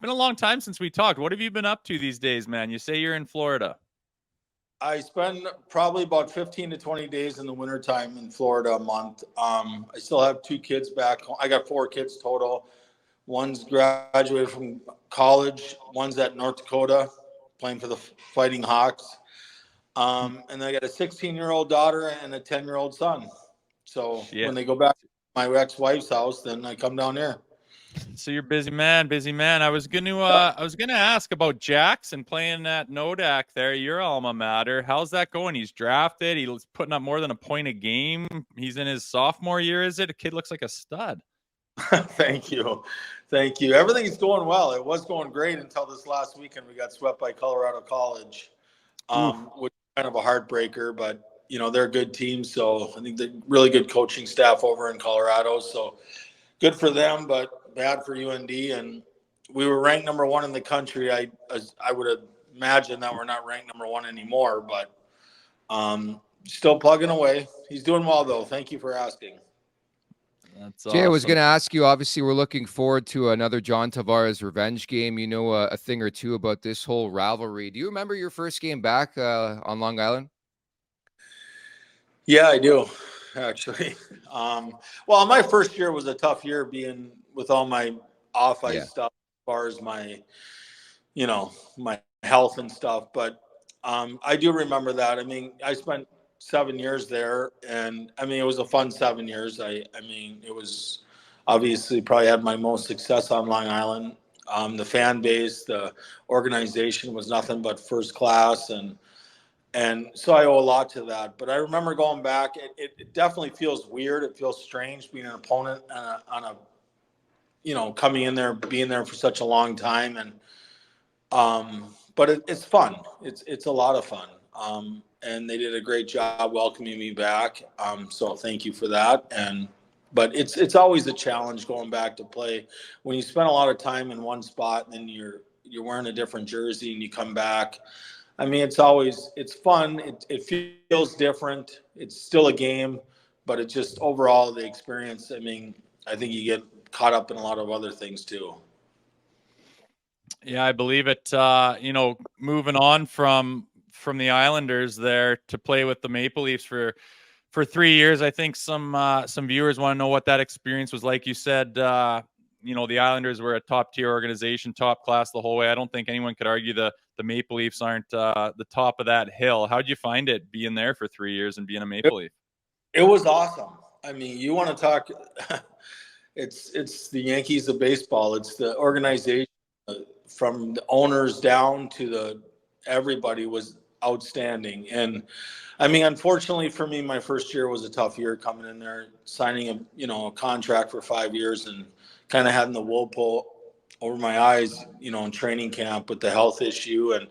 been a long time since we talked. What have you been up to these days, man? You say you're in Florida. I spend probably about 15 to 20 days in the wintertime in Florida a month. I still have 2 kids back home. I got 4 kids total. One's graduated from college. One's at North Dakota playing for the Fighting Hawks. And then I got a 16-year-old daughter and a 10-year-old son. So when they go back to my ex-wife's house, then I come down here. So you're busy man, busy man. I was gonna ask about Jackson playing at Nodak there, your alma mater. How's that going? He's drafted. He's putting up more than a point a game. He's in his sophomore year, is it? A kid looks like a stud. Thank you. Everything's going well. It was going great until this last weekend. We got swept by Colorado College, which is kind of a heartbreaker, but they're a good team. So I think they're really good coaching staff over in Colorado. So good for them, but bad for UND. And we were ranked number 1 in the country. I would imagine that we're not ranked number 1 anymore, but still plugging away. He's doing well, though. Thank you for asking. That's Jay, awesome. I was going to ask you, obviously, we're looking forward to another John Tavares revenge game. You know a thing or two about this whole rivalry. Do you remember your first game back on Long Island? Yeah, I do, actually. Well, my first year was a tough year being with all my off-ice stuff as far as my, my health and stuff. But I do remember that. I mean, I spent 7 years there, and I mean, it was a fun 7 years. I mean, it was obviously probably had my most success on Long Island. The fan base, the organization was nothing but first class, and so I owe a lot to that. But I remember going back. It definitely feels weird. It feels strange being an opponent on a coming in there, being there for such a long time, and but it's fun. It's a lot of fun. And they did a great job welcoming me back. So thank you for that. But it's always a challenge going back to play when you spend a lot of time in one spot and then you're wearing a different jersey and you come back. I mean, it's fun. It feels different. It's still a game, but it's just overall the experience. I mean, I think you get caught up in a lot of other things too. Yeah, I believe it. Moving on from the Islanders there to play with the Maple Leafs for 3 years. I think some viewers want to know what that experience was like. You said, the Islanders were a top tier organization, top class the whole way. I don't think anyone could argue the Maple Leafs aren't the top of that hill. How'd you find it being there for 3 years and being a Maple Leaf? It was awesome. I mean, you want to talk, it's the Yankees of baseball. It's the organization from the owners down to everybody was outstanding. And I mean, unfortunately for me, my first year was a tough year coming in there, signing a contract for 5 years and kind of having the wool pull over my eyes, in training camp with the health issue. And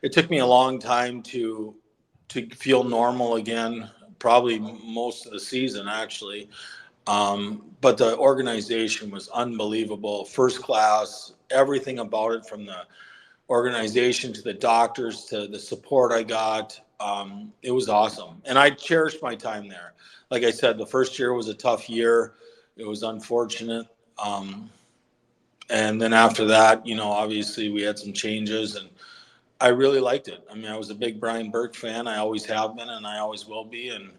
it took me a long time to feel normal again, probably most of the season actually. But the organization was unbelievable, first class, everything about it, from the organization to the doctors to the support I got. It was awesome. And I cherished my time there. Like I said, the first year was a tough year. It was unfortunate. And then after that, obviously we had some changes and I really liked it. I mean, I was a big Brian Burke fan. I always have been and I always will be. And,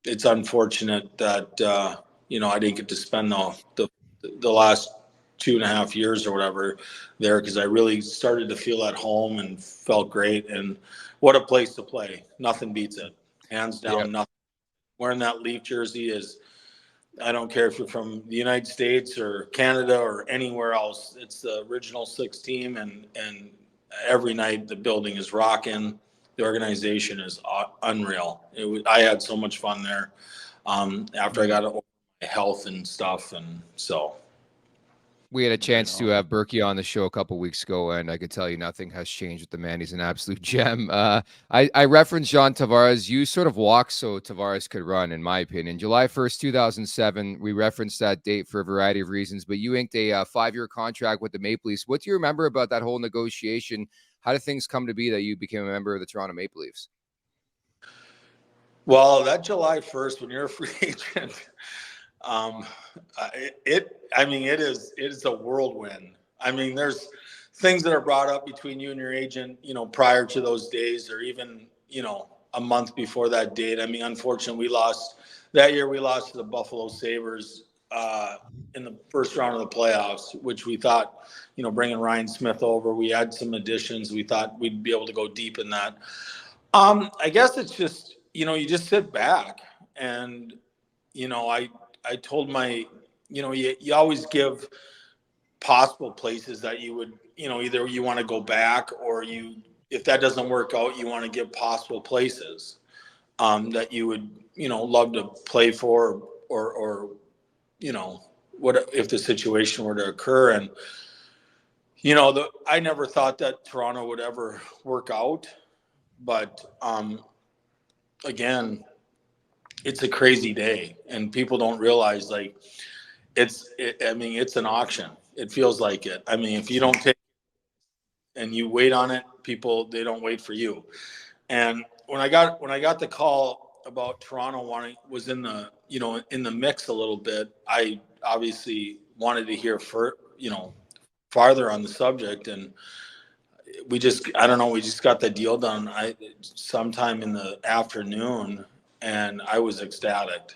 it's unfortunate that, I didn't get to spend the last 2.5 years or whatever there, because I really started to feel at home and felt great. And what a place to play. Nothing beats it. Hands down, nothing. Wearing that Leaf jersey is, I don't care if you're from the United States or Canada or anywhere else. It's the original 6 team, and every night the building is rocking. The organization is unreal. I had so much fun there after I got over my health and stuff, and so. We had a chance to have Berkey on the show a couple weeks ago, and I could tell you nothing has changed with the man. He's an absolute gem. I referenced John Tavares. You sort of walked so Tavares could run, in my opinion. July 1st, 2007, we referenced that date for a variety of reasons, but you inked a 5-year contract with the Maple Leafs. What do you remember about that whole negotiation? How did things come to be that you became a member of the Toronto Maple Leafs? Well, that July 1st, when you're a free agent, Um, it is a whirlwind. I mean, there's things that are brought up between you and your agent, prior to those days, or even, a month before that date. I mean, unfortunately, we lost to the Buffalo Sabres in the first round of the playoffs, which we thought, bringing Ryan Smith over, we had some additions. We thought we'd be able to go deep in that. I guess it's just, you just sit back and, I told you always give possible places that you would, either you want to go back, or if that doesn't work out, you want to give possible places that you would, love to play for, or, what if the situation were to occur. And, I never thought that Toronto would ever work out, but again, it's a crazy day, and people don't realize, like, it's an auction. It feels like it. I mean, if you don't take and you wait on it, they don't wait for you. And when I got the call about Toronto was in the mix a little bit, I obviously wanted to hear farther on the subject. And we just got the deal done sometime in the afternoon, and I was ecstatic.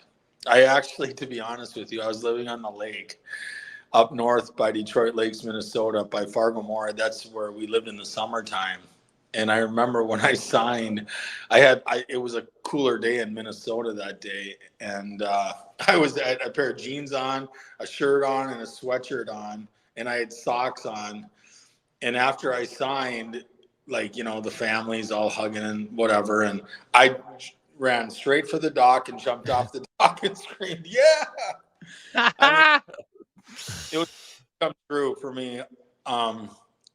I actually, to be honest with you, I was living on the lake up north by Detroit Lakes, Minnesota, by Fargo-Moorhead. That's where we lived in the summertime. And I remember when I signed, it was a cooler day in Minnesota that day. And I had a pair of jeans on, a shirt on, and a sweatshirt on, and I had socks on. And after I signed, like, the family's all hugging and whatever. And I ran straight for the dock and jumped off the dock and screamed, yeah. I mean, it was come true for me.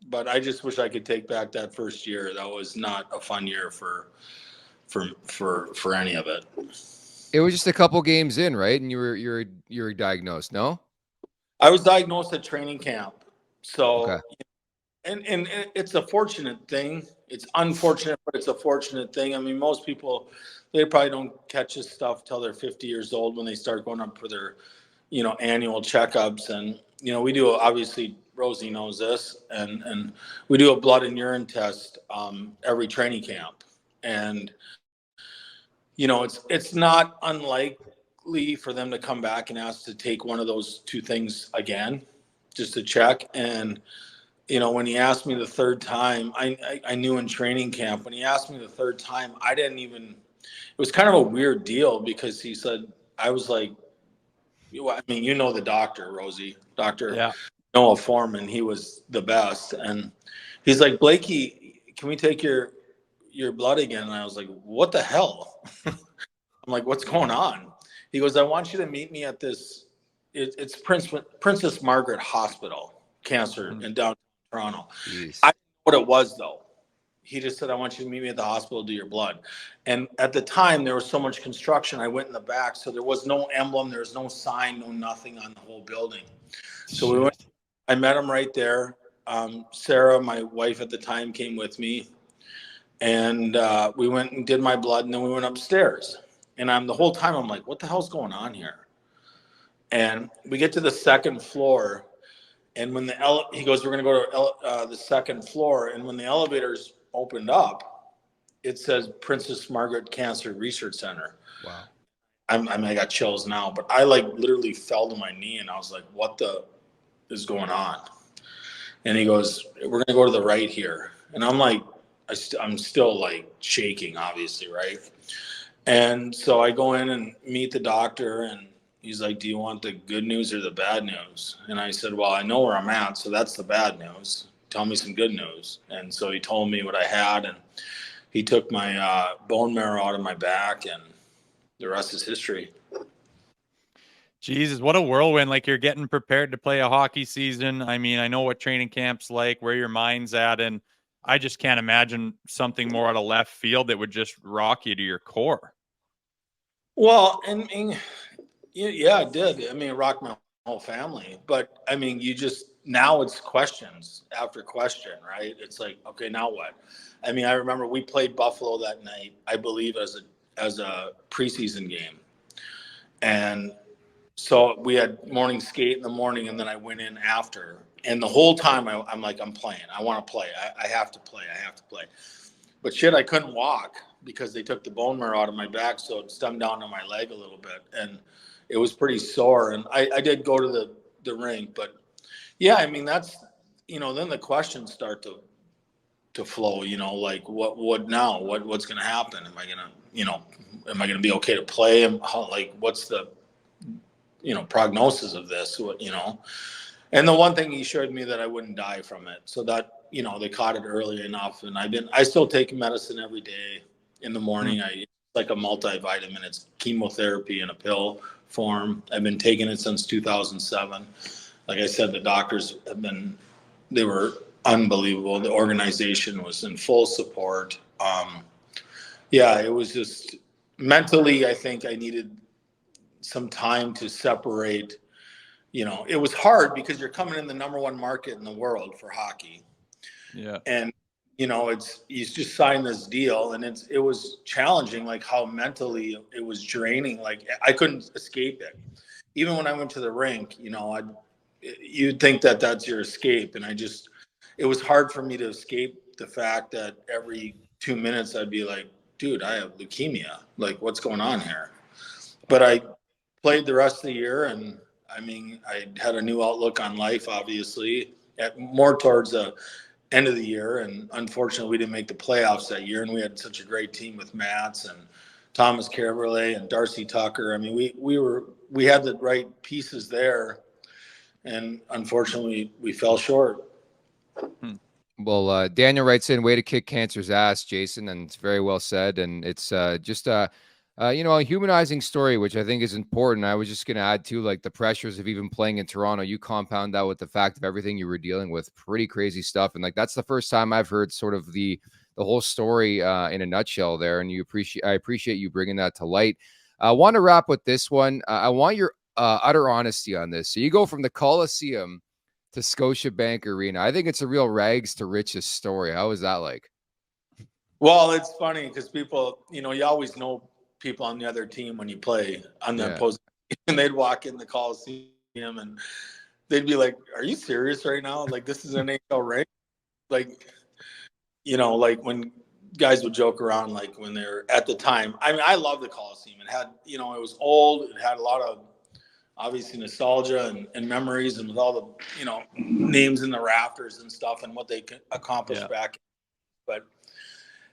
But I just wish I could take back that first year. That was not a fun year for any of it. It was just a couple games in, right? And you were diagnosed, no? I was diagnosed at training camp. So, okay. And it's a fortunate thing. It's unfortunate, but it's a fortunate thing. I mean, most people, they probably don't catch this stuff till they're 50 years old, when they start going up for their, annual checkups. And, we do, obviously, Rosie knows this, and we do a blood and urine test every training camp. And, it's not unlikely for them to come back and ask to take one of those two things again, just to check. And, when he asked me the third time, I knew in training camp, when he asked me the third time, it was kind of a weird deal, because he said, I was like, I mean, the doctor, Rosie, Dr. Noah Foreman, he was the best. And he's like, Blakey, can we take your blood again? And I was like, what the hell? I'm like, what's going on? He goes, I want you to meet me at this, it's Princess Margaret Hospital, cancer in downtown Toronto. Jeez. I didn't know what it was, though. He just said, I want you to meet me at the hospital, do your blood. And at the time, there was so much construction, I went in the back, so there was no emblem, there was no sign, no nothing on the whole building. So I met him right there. Sarah, my wife at the time, came with me, and we went and did my blood, and then we went upstairs. And the whole time, I'm like, what the hell's going on here? And we get to the second floor, and when he goes, we're going to go to the second floor. And when the elevators opened up, it says Princess Margaret Cancer Research Center. Wow. I got chills now, but I literally fell to my knee, and I was like, what the is going on? And he goes, we're going to go to the right here. And I'm like, I'm still shaking, obviously. Right. And so I go in and meet the doctor, and he's like, do you want the good news or the bad news? And I said, well, I know where I'm at, so that's the bad news. Tell me some good news. And so he told me what I had, and he took my bone marrow out of my back, and the rest is history. Jesus, what a whirlwind. Like, you're getting prepared to play a hockey season. I mean, I know what training camp's like, where your mind's at, and I just can't imagine something more out of left field that would just rock you to your core. Well, yeah, it did. I mean, it rocked my whole family. But I mean, now it's questions after question, right? It's like, okay, now what? I mean, I remember we played Buffalo that night, I believe, as a preseason game. And So we had morning skate in the morning, and then I went in after. And the whole time I'm like, I'm playing. I want to play. I have to play. I have to play. But shit, I couldn't walk because they took the bone marrow out of my back, so it stemmed down to my leg a little bit, and it was pretty sore. And I did go to the rink, but yeah, I mean that's then the questions start to flow. Like what now? What's going to happen? Am I gonna be okay to play? What's the prognosis of this? And the one thing he showed me that I wouldn't die from it. So that, they caught it early enough. And I still take medicine every day in the morning. It's like a multivitamin. It's chemotherapy in a pill form. I've been taking it since 2007. Like I said, the doctors they were unbelievable. The organization was in full support. Yeah, it was just mentally, I think I needed some time to separate. It was hard because you're coming in the number one market in the world for hockey. Yeah. And, you just signed this deal, and it was challenging, like how mentally it was draining. Like I couldn't escape it. Even when I went to the rink, you'd think that that's your escape. And it was hard for me to escape the fact that every 2 minutes I'd be like, dude, I have leukemia. Like, what's going on here? But I played the rest of the year, and I had a new outlook on life, obviously, more towards the end of the year. And unfortunately, we didn't make the playoffs that year. And we had such a great team with Mats and Thomas Carverlay and Darcy Tucker. I mean, we had the right pieces there. And unfortunately, we fell short. Well, Daniel writes in, way to kick cancer's ass, Jason. And it's very well said. And it's just a humanizing story, which I think is important. I was just going to add to, like, the pressures of even playing in Toronto. You compound that with the fact of everything you were dealing with, pretty crazy stuff. And like, that's the first time I've heard sort of the whole story in a nutshell there. And I appreciate you bringing that to light. I want to wrap with this one. I want your utter honesty on this. So you go from the Coliseum to Scotiabank Arena. I think it's a real rags to riches story. How was that like? Well, it's funny because people, you always know people on the other team when you play on the opposing team, and they'd walk in the Coliseum and they'd be like, "Are you serious right now? Like, this is an NHL ring?" Like, like when guys would joke around, like when they're at the time. I love the Coliseum. It had, it was old. It had a lot of obviously nostalgia and memories, and with all the, names in the rafters and stuff and what they accomplished back. But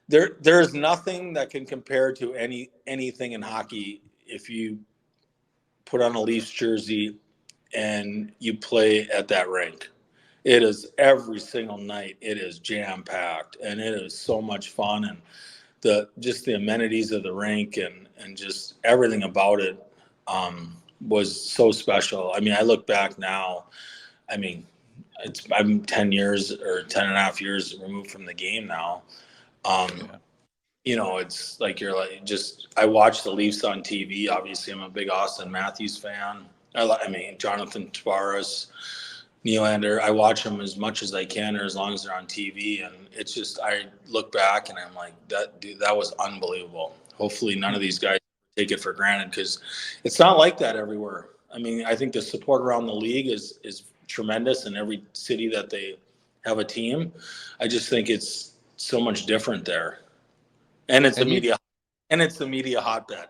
there's nothing that can compare to anything in hockey if you put on a Leafs jersey and you play at that rink. It is every single night. It is jam packed, and it is so much fun, and the amenities of the rink and just everything about it was so special. I look back now. I'm 10 years or 10 and a half years removed from the game now. It's like I watch the Leafs on TV. Obviously, I'm a big Austin Matthews fan. Jonathan Tavares, Nylander. I watch them as much as I can, or as long as they're on TV. And it's just, I look back and I'm like, that was unbelievable. Hopefully, none of these guys take it for granted, because it's not like that everywhere. I think the support around the league is tremendous in every city that they have a team. I just think it's so much different there. And it's the media hotbed.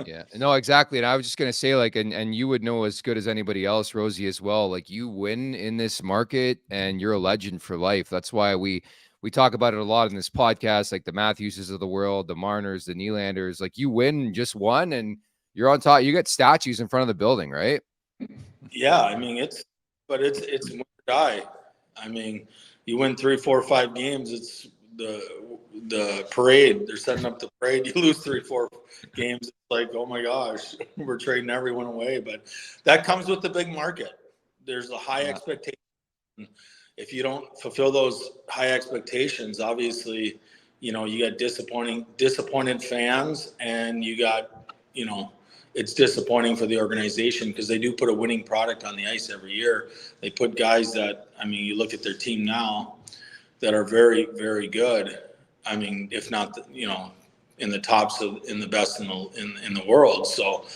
Yeah, no, exactly. And I was just going to say, like, and you would know as good as anybody else, Rosie, as well. Like, you win in this market and you're a legend for life. That's why we talk about it a lot in this podcast, like the Matthewses of the world, the Marners, the Nylanders. Like, you win just one and you're on top. You get statues in front of the building, right? Yeah, it's win or die. You win 3, 4, 5 games. It's the parade. They're setting up the parade. You lose 3, 4 games. It's like, oh my gosh, we're trading everyone away. But that comes with the big market. There's a high expectation. If you don't fulfill those high expectations, obviously, you got disappointed fans, and you got, it's disappointing for the organization, because they do put a winning product on the ice every year. They put guys that, you look at their team now, that are very, very good. If not, in the tops in the best in the world. So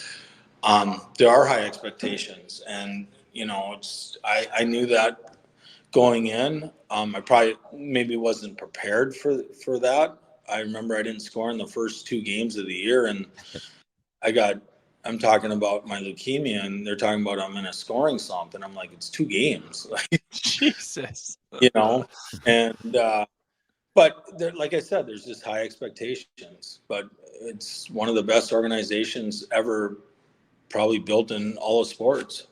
there are high expectations, and I knew that going in. I probably maybe wasn't prepared for that. I remember I didn't score in the first 2 games of the year, and I'm talking about my leukemia, and they're talking about I'm in a scoring slump, and I'm like, it's 2 games, Jesus. and but like I said, there's just high expectations, but it's one of the best organizations ever, probably built in all of sports.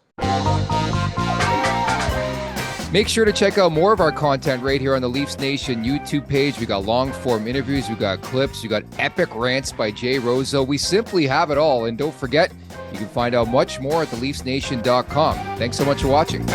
Make sure to check out more of our content right here on the Leafs Nation YouTube page. We got long form interviews, we got clips, we got epic rants by Jay Rosehill. We simply have it all. And don't forget, you can find out much more at theleafsnation.com. Thanks so much for watching.